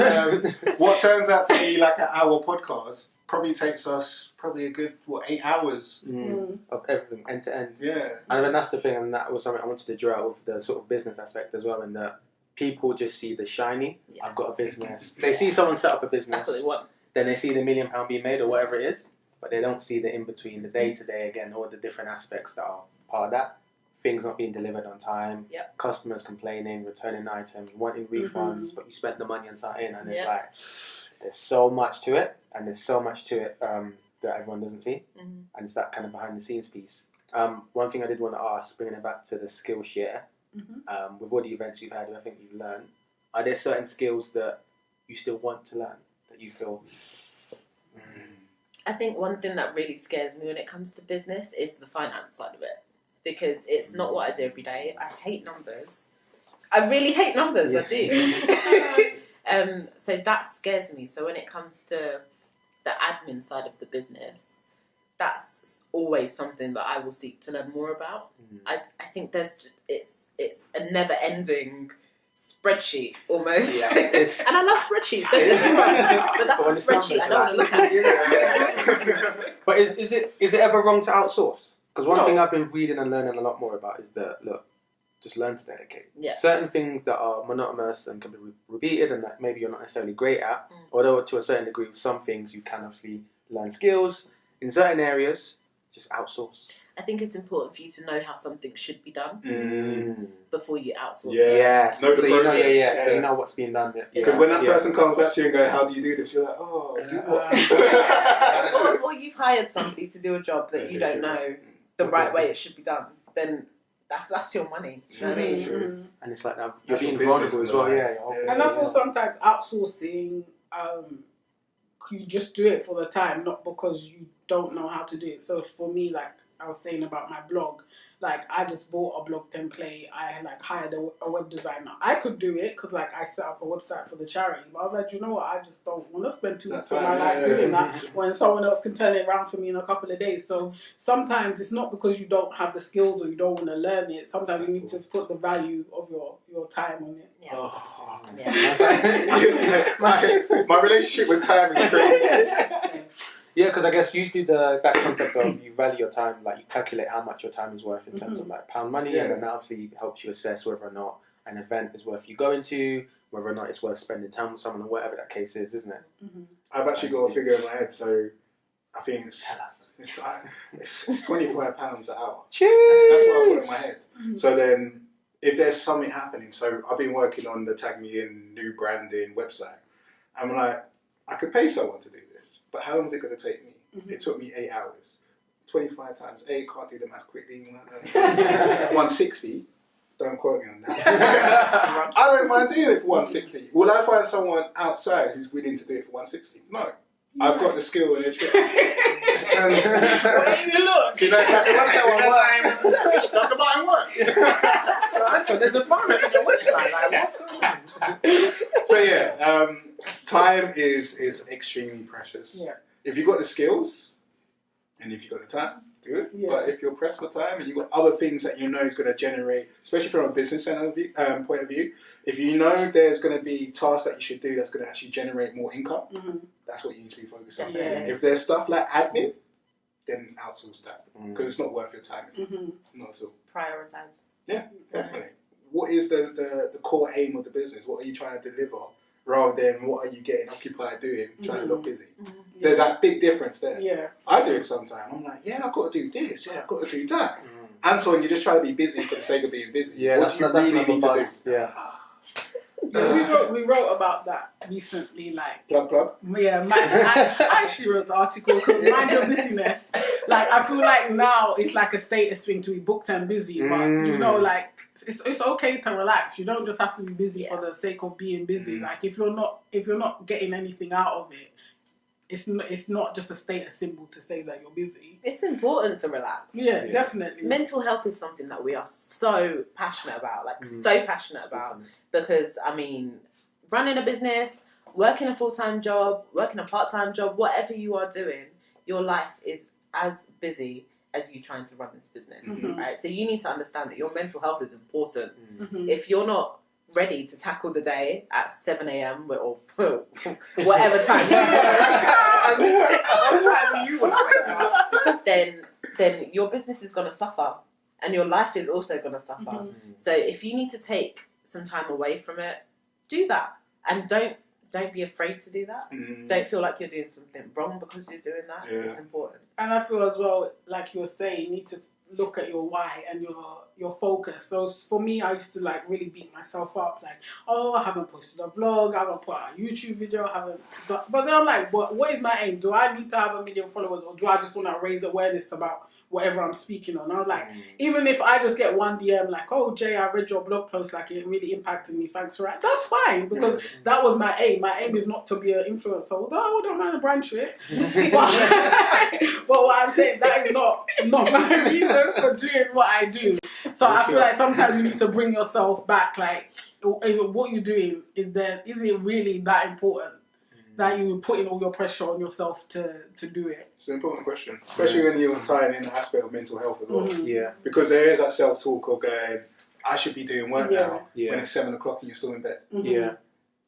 what turns out to be like an hour podcast probably takes us a good 8 hours. Of everything, end to end. Yeah, And then that's the thing, and that was something I wanted to draw out with the sort of business aspect as well, in that people just see the shiny. Yeah. I've got a business. They see someone set up a business. That's what they want. Then they see the £1 million being made or whatever it is, but they don't see the in between, the day to day again, all the different aspects that are part of that. Things not being delivered on time, Yep. customers complaining, returning items, wanting refunds, but you spent the money on something, and it's Yep. like there's so much to it, and there's so much to it that everyone doesn't see, and it's that kind of behind the scenes piece. One thing I did want to ask, bringing it back to the skill share, with all the events you've had, I think you've learned, are there certain skills that you still want to learn, that you feel... I think one thing that really scares me when it comes to business is the finance side of it, because it's not what I do every day. I hate numbers. I really hate numbers. I do. So that scares me. So when it comes to the admin side of the business, that's always something that I will seek to learn more about. I think it's a never ending spreadsheet almost. Yeah, it's- And I love spreadsheets, don't get me wrong, but that's But when a it's spreadsheet I don't want to look at. But is it ever wrong to outsource? Because one No. thing I've been reading and learning a lot more about is that, look, just learn to delegate. Yeah. Certain things that are monotonous and can be repeated and that maybe you're not necessarily great at, although to a certain degree with some things you can obviously learn skills. In certain areas, just outsource. I think it's important for you to know how something should be done before you outsource Yeah. it. Yes. Know the So you know, process. so Yeah. you know what's being done. Yeah. because when that Yeah. person comes back to you and go, "How do you do this?" You're like, "Oh, do what?" Or you've hired somebody to do a job that you don't know the right way it should be done, then that's your money. Do you know what I mean? True. And it's like that you're That's being your business vulnerable in as a well. way. Yeah. Yeah. And I feel sometimes outsourcing, you just do it for the time, not because you don't know how to do it. So for me, like I was saying about my blog, like I just bought a blog template. I like hired a web designer. I could do it because like I set up a website for the charity. But I was like, you know what? I just don't want to spend 2 weeks of my life doing that when someone else can turn it around for me in a couple of days. So sometimes it's not because you don't have the skills or you don't want to learn it. Sometimes you need to put the value of your time on it. Yeah. Oh. Yeah. my relationship with time is crazy. Yeah, because I guess you do that concept of you value your time, like you calculate how much your time is worth in terms of like pound money, and then that obviously helps you assess whether or not an event is worth you going to, whether or not it's worth spending time with someone, or whatever that case is, isn't it? I've actually got a figure in my head, so I think it's £25 an hour. Cheers! That's what I've got in my head. So then, if there's something happening, so I've been working on the Tag Me In new branding website. I'm like, I could pay someone to do this, but how long is it going to take me? It took me 8 hours. 25 times 8, can't do the math quickly. 160, don't quote me on that. I don't mind doing it for 160. Will I find someone outside who's willing to do it for 160? No. I've got the skill and the trick. Where you look? Do you know how the button work? So there's a bonus on your website. Like, what's going on? So yeah, time is extremely precious. Yeah. If you've got the skills and if you've got the time, do it. Yeah. But if you're pressed for time and you've got other things that you know is going to generate, especially from a business point of view, if you know there's going to be tasks that you should do that's going to actually generate more income, that's what you need to be focused on. Yeah. If there's stuff like admin, then outsource that because it's not worth your time. Not at all. Prioritize. Yeah, definitely. What is the core aim of the business? What are you trying to deliver? Rather than what are you getting occupied doing, trying to look busy. There's that big difference there. Yeah. I do it sometimes. I'm like, yeah, I've got to do this. Yeah, I've got to do that. Anton, you're just trying to be busy for the sake of being busy. Yeah, what do you really need to do? Yeah. We wrote about that recently, like Plug. yeah. I actually wrote the article called "Mind Your Busyness." Like I feel like now it's like a status thing to be booked and busy, but you know, like it's okay to relax. You don't just have to be busy for the sake of being busy. Like if you're not getting anything out of it, it's not just a status symbol to say that you're busy. It's important to relax. Yeah, definitely. Mental health is something that we are so passionate about, so passionate about, because I mean, running a business, working a full-time job, working a part-time job, whatever you are doing, your life is as busy as you trying to run this business, right? So you need to understand that your mental health is important. If you're not ready to tackle the day at 7 a.m. or whatever time you want to wake up, then your business is going to suffer and your life is also going to suffer. So if you need to take some time away from it, do that. And don't be afraid to do that. Don't feel like you're doing something wrong because you're doing that. It's important. And I feel as well, like you were saying, you need to look at your why and your focus. So for me, I used to like really beat myself up, like, oh, I haven't posted a vlog, I haven't put out a YouTube video, but then I'm like, what is my aim? Do I need to have 1 million followers, or do I just want to raise awareness about whatever I'm speaking on? I was like, even if I just get one DM like, oh Jay, I read your blog post, like it really impacted me, thanks for that. That's fine, because that was my aim. My aim is not to be an influencer, although I don't mind a brand shit. But what I'm saying, that is not my reason for doing what I do. So I feel like sometimes you need to bring yourself back, like, what you're doing, is it really that important that you putting all your pressure on yourself to do it? It's an important question, especially when you're tying in the aspect of mental health as well. Yeah. Because there is that self-talk of going, I should be doing work now when it's 7 o'clock and you're still in bed. Yeah.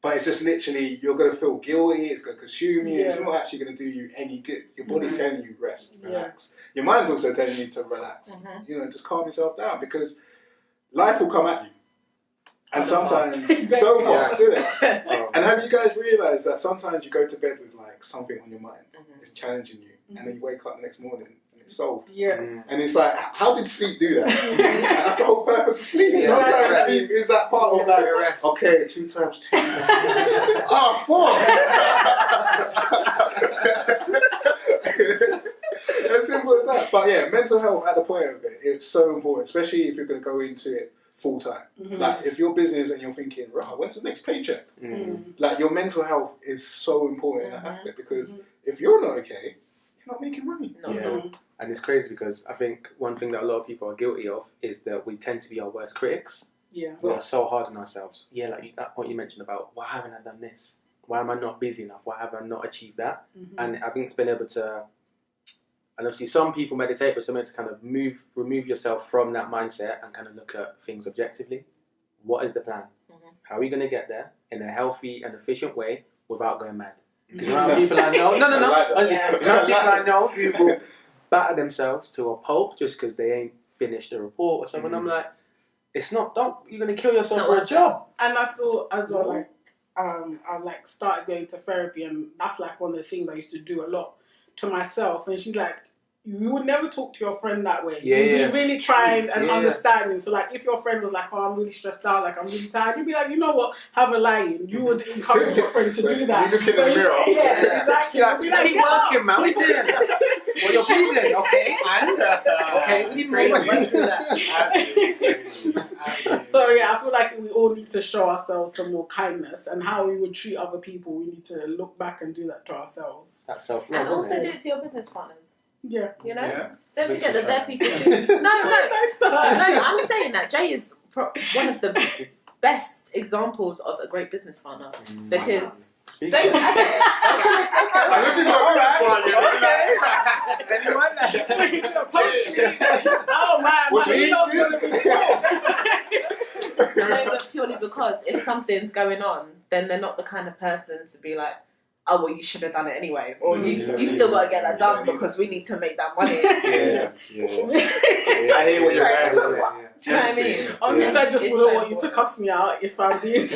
But it's just literally, you're going to feel guilty, it's going to consume you, it's not actually going to do you any good. Your body's telling you rest, relax. Your mind's also telling you to relax. You know, just calm yourself down, because life will come at you. And sometimes, so fast, isn't it? And have you guys realised that sometimes you go to bed with like something on your mind, it's challenging you, and then you wake up the next morning and it's solved. And it's like, how did sleep do that? And that's the whole purpose of sleep. Sometimes sleep is that part of like, okay, 2 times 2. Ah, 4. As simple as that. But yeah, mental health at the point of it, it's so important, especially if you're going to go into it full time. Like if your business and you're thinking, right, when's the next paycheck? Like your mental health is so important in that aspect, because if you're not okay, not making money. Not at Yeah. all. And it's crazy because I think one thing that a lot of people are guilty of is that we tend to be our worst critics. Yeah. We are so hard on ourselves. Yeah, like that point you mentioned about, why haven't I done this? Why am I not busy enough? Why have I not achieved that? Mm-hmm. And I think it's been able to, and obviously some people meditate, but some to kind of remove yourself from that mindset and kind of look at things objectively. What is the plan? Mhm. How are you going to get there in a healthy and efficient way without going mad? Because there are people I know, no. I like that. Yes. There are people I know who will batter themselves to a pulp just because they ain't finished a report or something. I'm like, it's not, you're going to kill yourself not for a worth job. And I feel as well like I like started going to therapy, and that's like one of the things I used to do a lot to myself. And she's like, you would never talk to your friend that way. Yeah, You'd yeah. be really trying and Yeah. understanding. So like if your friend was like, oh, I'm really stressed out, like I'm really tired, you'd be like, you know what, have a lie-in. You would encourage your friend to do that. You look in the mirror. Yeah, exactly. You're You'd be keep "Get up." working, man. What you doing? Well, you're breathing, okay? And okay, we need more money. Went through that. So yeah, I feel like we all need to show ourselves some more kindness, and how we would treat other people, we need to look back and do that to ourselves. That's self-love. And also isn't do it? it to your business partners. Yeah. You know? Yeah. Don't Makes forget you that they're try. people too. No. Nice No, start. I'm saying that Jay is one of the best examples of a great business partner. Because Speak don't up. I'm looking for a Oh man, Was my he email's too? gonna be full. no, but purely because if something's going on, then they're not the kind of person to be like, oh well, you should have done it anyway, or you still got to get that done because we need to make that money. Yeah. I hear what you're Yeah. saying. Do you know what I mean? Honestly, I just It's wouldn't so want you to cuss me out if I'm being.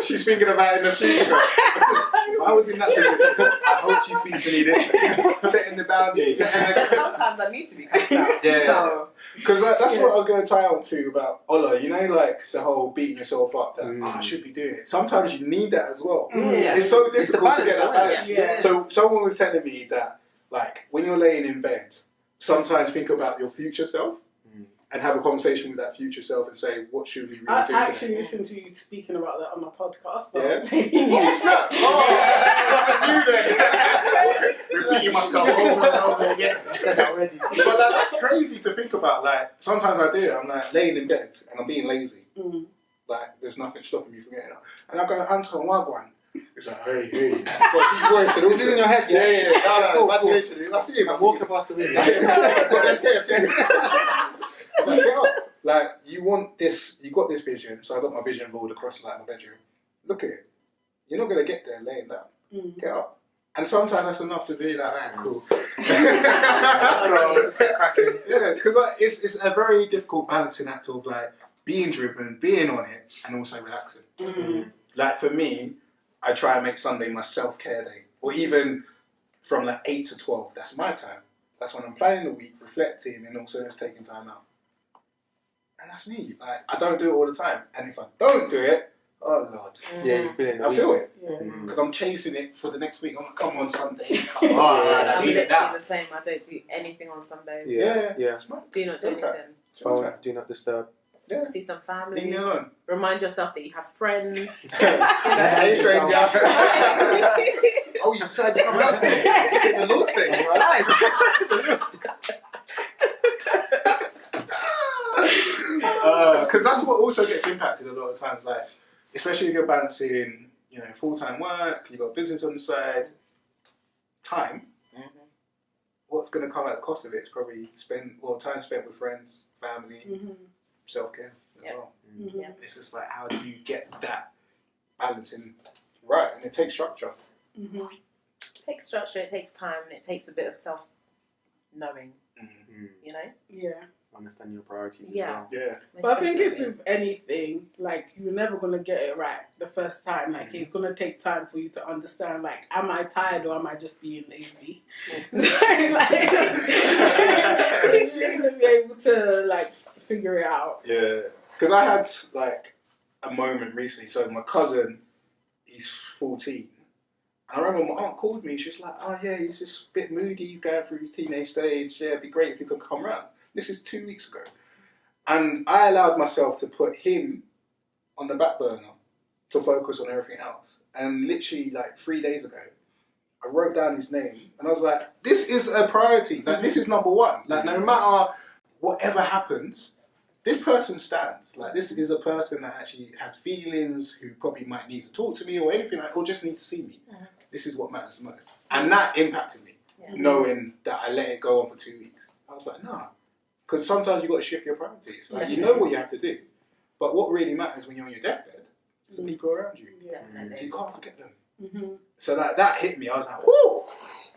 She's thinking about it in the future. If I was in that position, I hope she speaks to me this way. Setting the boundaries. But sometimes I need to be cussed out. Yeah. So Because that's what I was going to tie on to about Ola. You know, like the whole beating yourself up that, I should be doing it. Sometimes you need that as well. Yeah. It's so It's the difficult to get that balance, balance. yeah. So someone was telling me that, like, when you're laying in bed, sometimes think about your future self and have a conversation with that future self and say, what should we really I do actually today? listened to you speaking about that on a podcast. So. Yeah? Oh, snap! Oh, it's nothing new then. Repeating myself over and over again. I said that already. But like, that's crazy to think about. Like, sometimes I do it. I'm like laying in bed and I'm being lazy. Like, there's nothing stopping me from getting up. And I go, Anton Wagwan. It's like, hey. But voice and This is in your head, yeah? Yeah. No, Cool, imagination. I see him. I I'm see walking him. past the window. It's got this hair too. It's like, get up. Like, you want this, you got this vision. So I got my vision board across like my bedroom. Look at it. You're not going to get there laying down. Get up. And sometimes that's enough to be like, ah, cool. Yeah, because like, it's a very difficult balancing act of like being driven, being on it, and also relaxing. Like for me, I try and make Sunday my self-care day, or even from like 8 to 12. That's my time. That's when I'm planning the week, reflecting, and also just taking time out. And that's me. Like I don't do it all the time, and if I don't do it, oh Lord, Yeah, you feel it. I feel it Yeah. because I'm chasing it for the next week. I'm like, come on Sunday, come on, Yeah. I I'm need it literally now. the same. I don't do anything on Sundays. Yeah. It's my Do not do showtime. anything. Phone, do not disturb. Yeah. See some Leave me family. alone. Remind yourself that you have friends. Hey, stranger. Oh, you decided to come out today? It's like the Lord's Day, right? Because that's what also gets impacted a lot of times. Like, especially if you're balancing, you know, full-time work, you've got business on the side, time. What's going to come at the cost of it is probably time spent with friends, family, self-care as well. Yeah. It's just like, how do you get that balancing right? And it takes structure. It takes structure, it takes time, and it takes a bit of self-knowing, you know? Yeah. Understand your priorities. Yeah. As well. Yeah. But I think it's with anything, like, you're never going to get it right the first time. Like, it's going to take time for you to understand, like, am I tired or am I just being lazy? You're going to be able to, like, figure it out. Yeah. Because I had, like, a moment recently. So my cousin, he's 14. And I remember my aunt called me. She's like, oh, yeah, he's just a bit moody. He's going through his teenage stage. Yeah, it'd be great if you could come round. This is 2 weeks ago. And I allowed myself to put him on the back burner to focus on everything else. And literally, like, 3 days ago, I wrote down his name, and I was like, this is a priority. Like, this is number one. Like, no matter whatever happens, this person stands. Like, this is a person that actually has feelings, who probably might need to talk to me or anything, or just need to see me. This is what matters most. And that impacted me, knowing that I let it go on for 2 weeks. I was like, nah. Because sometimes you've got to shift your priorities. Like, you know what you have to do. But what really matters when you're on your deathbed is the people around you. So you can't forget them. So that hit me. I was like, whoo!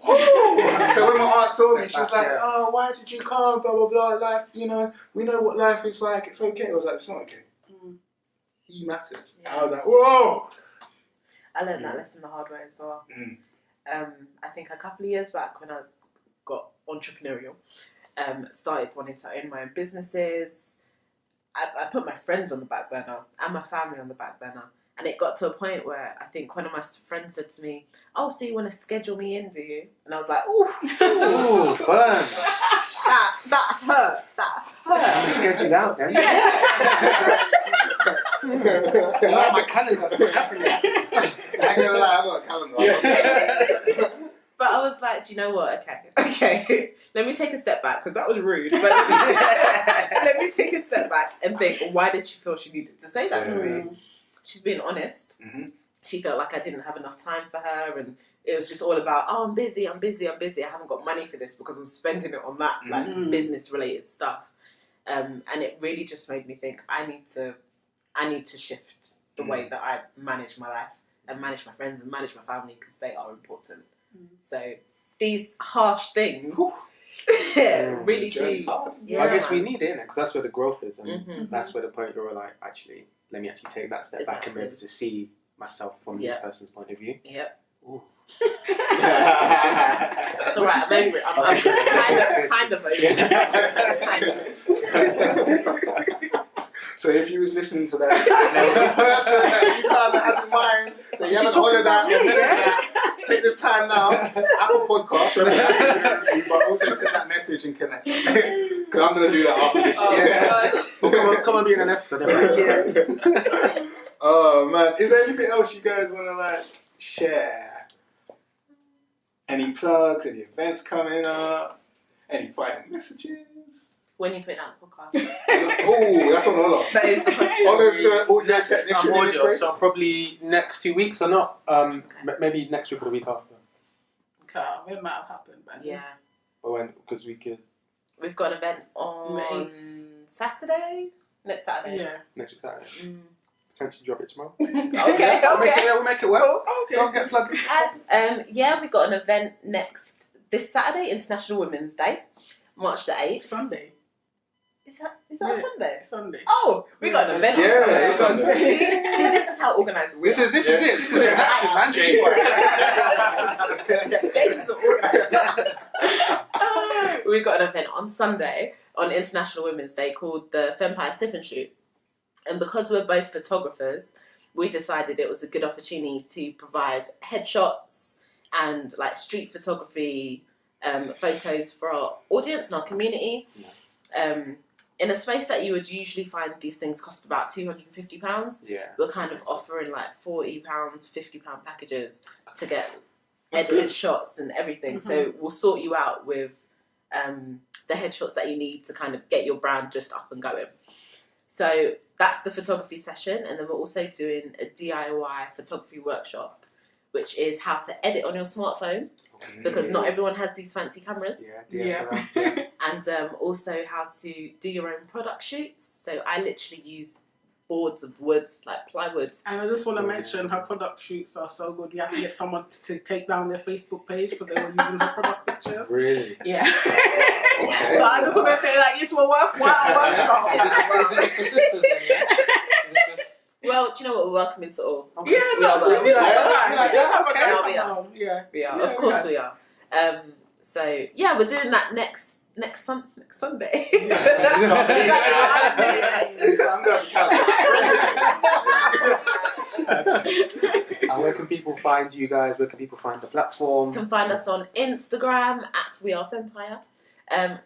Whoo! So when my aunt saw me, she was like, oh, why did you come? Blah, blah, blah. Life, we know what life is like. It's okay. I was like, it's not okay. He matters. And I was like, whoa! I learned that lesson the hard way as well. I think a couple of years back when I got entrepreneurial, started wanting to own my own businesses. I put my friends on the back burner and my family on the back burner. And it got to a point where I think one of my friends said to me, oh, so you want to schedule me in, do you? And I was like, ooh. Ooh, burn. That hurt. That hurt. You scheduled out then. Like my calendar. I ain't gonna lie, I've got a calendar. But I was like, do you know what? Okay. Let me take a step back, because that was rude. But let me take a step back and think, why did she feel she needed to say that to me? She's being honest. She felt like I didn't have enough time for her, and it was just all about, oh, I'm busy. I haven't got money for this because I'm spending it on that like business-related stuff. And it really just made me think, I need to shift the way that I manage my life and manage my friends and manage my family, because they are important. So these harsh things really do. I guess we need it, because that's where the growth is, and that's where the point you're like, actually, let me actually take that step back and be able to see myself from this person's point of view. Ooh. It's alright, I'm over it. I'm kind of over it. So if you was listening to that, the person that you kind of had in mind, that you haven't ordered that, take this time now, Apple Podcast, but also send that message and connect. Because I'm going to do that after this. Well, come on, be in an episode. Oh man, is there anything else you guys want to like share? Any plugs? Any events coming up? Any final messages? When you put out a podcast? Oh, that's on Ola. That is the question. Ola's the audio technician in this place. So probably next 2 weeks or not. Maybe next week or the week after. Okay, it might have happened, but Or when? Because we could. We've got an event on Saturday. Next Saturday. Yeah. Next week Saturday. Potentially drop it tomorrow. Okay. We'll make it work. Okay. Don't get plugged. We've got an event this Saturday, International Women's Day, March the 8th. Sunday. Is that a Sunday? Sunday. Oh, we got an event on Sunday. See, this is how organised we are. This is it. This is it. Action, man. James the organiser. We got an event on Sunday on International Women's Day called the Fempire Sip and Shoot. And because we're both photographers, we decided it was a good opportunity to provide headshots and like street photography photos for our audience and our community. In a space that you would usually find these things cost about £250, we're kind of offering like £40, £50 packages to get edited shots and everything. So we'll sort you out with the headshots that you need to kind of get your brand just up and going. So that's the photography session, and then we're also doing a DIY photography workshop, which is how to edit on your smartphone, because not everyone has these fancy cameras. And also how to do your own product shoots. So I literally use boards of wood, like plywood. And I just want to mention her product shoots are so good. You have to get someone to take down their Facebook page because they were using her product pictures. Really? Yeah. So I just want to say, like, it's a worthwhile workshop. Is it for sisters then, yeah? Well, do you know what? We're welcoming to all. Yeah, we are. Of course we are. So yeah, we're doing that next Sunday. And where can people find you guys? Where can people find the platform? You can find us on Instagram at We Are Fempire,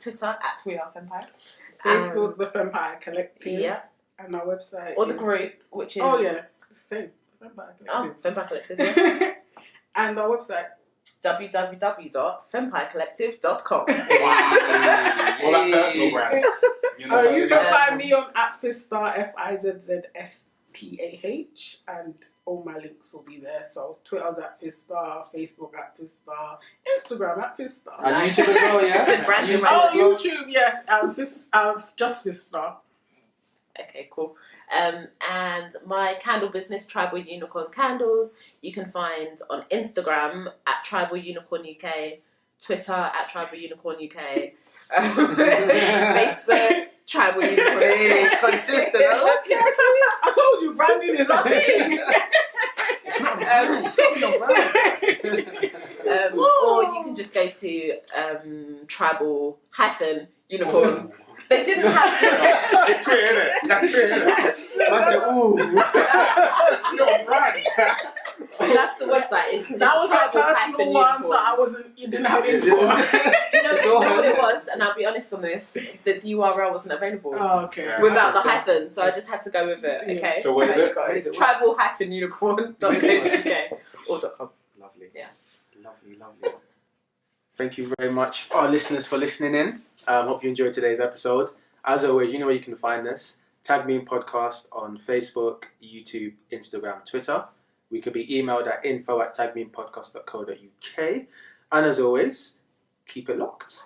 Twitter at We Are Fempire, Facebook The Fempire Collective. Yeah. And our website. Or the group, which is... Oh, yeah. The same. Fempire Collective. Oh, Fempire Collective, yeah. And our website www.fempirecollective.com. All that personal brands. You can find me on @Fizstar, FIZZSTAH, and all my links will be there. So Twitter's @Fizstar, Facebook @Fizstar, Instagram @Fizstar. And YouTube as well, yeah? Good branding, YouTube right? as well. YouTube, yeah, just Fizstar. Okay, cool. And my candle business, Tribal Unicorn Candles, you can find on Instagram @Tribal Unicorn UK, Twitter @Tribal Unicorn UK, Facebook Tribal Unicorn Hey, UK. consistent. I like it. I told you, branding is a thing. Or you can just go to Tribal-Unicorn. They didn't have to. It's Twitter, isn't it? That's Twitter, isn't it? I said, ooh. You're right. That's the website. It's That was a personal one, so you didn't have input. Do you know what it was? And I'll be honest on this. The URL wasn't available Oh, okay. without the hyphen, so I just had to go with it. Okay. So what is it? It's tribal-unicorn.co.uk or .com. Lovely. Yeah. Lovely. Thank you very much, our listeners, for listening in. Hope you enjoyed today's episode. As always, you know where you can find us. Tag Me In Podcast on Facebook, YouTube, Instagram, Twitter. We can be emailed at info@tagmeinpodcast.co.uk. And as always, keep it locked.